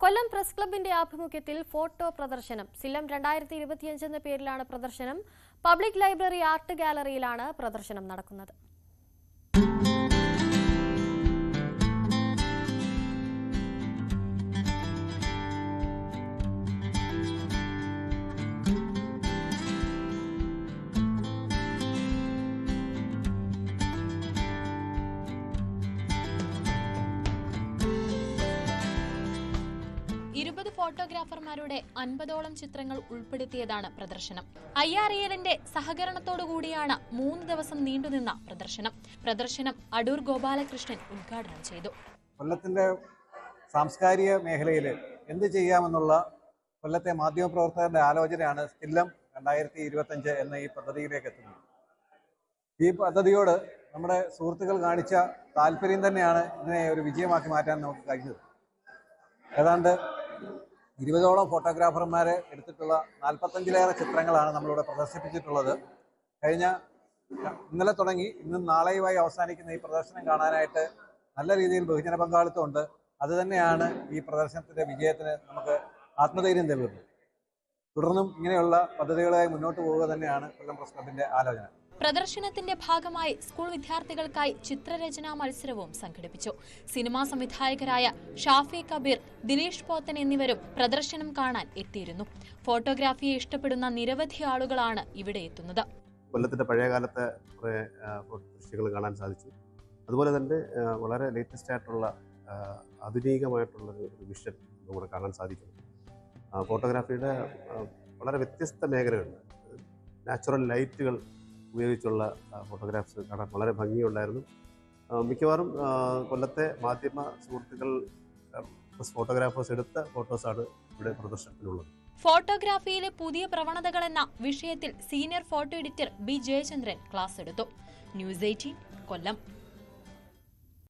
കൊല്ലം press ക്ലബിന്റെ ആഭിമുഖ്യത്തിൽ photo പ്രദർശനം. സിലം 2025 എന്ന പേരിലാണ് പ്രദർശനം. പബ്ലിക് ലൈബ്രറി ആർട്ട് ഗാലറിയിലാണ് പ്രദർശനം നടക്കുന്നത്. ഫോട്ടോഗ്രാഫർമാരുടെ 50ഓളം ചിത്രങ്ങൾ ഉൾപ്പെടുത്തിയതാണ് പ്രദർശനം. IRELന്റെ സഹകരണത്തോടുകൂടിയാണ് 3 ദിവസം നീണ്ടുനിന്ന പ്രദർശനം അടൂർ ഗോപാലകൃഷ്ണൻ ഉദ്ഘാടനം ചെയ്തു. കൊല്ലത്തിന്റെ സാംസ്കാരിക മേഖലയിൽ എന്ത് ചെയ്യാമെന്നുള്ള കൊല്ലത്തെ മാധ്യമപ്രവർത്തകരുടെ ആലോചനയാണ് സിലം 2025 എന്ന ഈ പദ്ധതിയിലേക്ക് എത്തുന്നത്. ഈ പദ്ധതിയോട് നമ്മുടെ സുഹൃത്തുക്കൾ കാണിച്ച താല്പര്യം തന്നെയാണ് ഇതിനെ ഒരു വിജയമാക്കി മാറ്റാൻ നമുക്ക് കഴിഞ്ഞത്. ഏതാണ്ട് 20ഓളം ഫോട്ടോഗ്രാഫർമാരെ എടുത്തിട്ടുള്ള 45ലേറെ ചിത്രങ്ങളാണ് നമ്മളിവിടെ പ്രദർശിപ്പിച്ചിട്ടുള്ളത്. ഇന്നലെ തുടങ്ങി ഇന്നും നാളെയുമായി അവസാനിക്കുന്ന ഈ പ്രദർശനം കാണാനായിട്ട് നല്ല രീതിയിൽ ബഹുജന പങ്കാളിത്തമുണ്ട്. അതുതന്നെയാണ് ഈ പ്രദർശനത്തിൻ്റെ വിജയത്തിന് നമുക്ക് ആത്മധൈര്യം നൽകുന്നത്. തുടർന്നും ഇങ്ങനെയുള്ള പദ്ധതികളുമായി മുന്നോട്ട് പോവുക തന്നെയാണ് കൊല്ലം പ്രസ് ക്ലബിന്റെ ആലോചന. പ്രദർശനത്തിന്റെ ഭാഗമായി സ്കൂൾ വിദ്യാർത്ഥികൾക്കായി ചിത്രരചനാ മത്സരവും സംഘടിപ്പിച്ചു. സിനിമാ സംവിധായകരായ ഷാഫി കബീർ, ദിനേഷ് പോത്തൻ എന്നിവരും പ്രദർശനം കാണാൻ എത്തിയിരുന്നു. ഫോട്ടോഗ്രാഫിയെ ഇഷ്ടപ്പെടുന്ന നിരവധി ആളുകളാണ് ഇവിടെ എത്തുന്നത്. കൊല്ലത്തിന്റെ പഴയകാലത്തെ കുറെ ദൃശ്യങ്ങൾ കാണാൻ സാധിച്ചു. അതുപോലെ തന്നെ വളരെ ലേറ്റസ്റ്റ് ആയിട്ടുള്ള ആധുനികമായിട്ടുള്ള ഒരു വിഷൻ നമുക്ക് കാണാൻ സാധിക്കും. ഫോട്ടോഗ്രാഫിയുടെ വളരെ വ്യത്യസ്ത മേഖലകളുണ്ട്. നാച്ചുറൽ ലൈറ്റുകൾ ഉപയോഗിച്ചുള്ള ഫോട്ടോഗ്രാഫ്സ് കാണാൻ വളരെ ഭംഗിയുണ്ടായിരുന്നു. മിക്കവാറും കൊല്ലത്തെ മാധ്യമ സുഹൃത്തുക്കൾ ഫോട്ടോഗ്രാഫേഴ്സ് എടുത്ത ഫോട്ടോസാണ് ഇവിടെ പ്രദർശനത്തിലുള്ളത്. ഫോട്ടോഗ്രാഫിയിലെ പുതിയ പ്രവണതകൾ എന്ന വിഷയത്തിൽ senior photo editor B. Jayachandran class എടുത്തു. News 18 കൊല്ലം.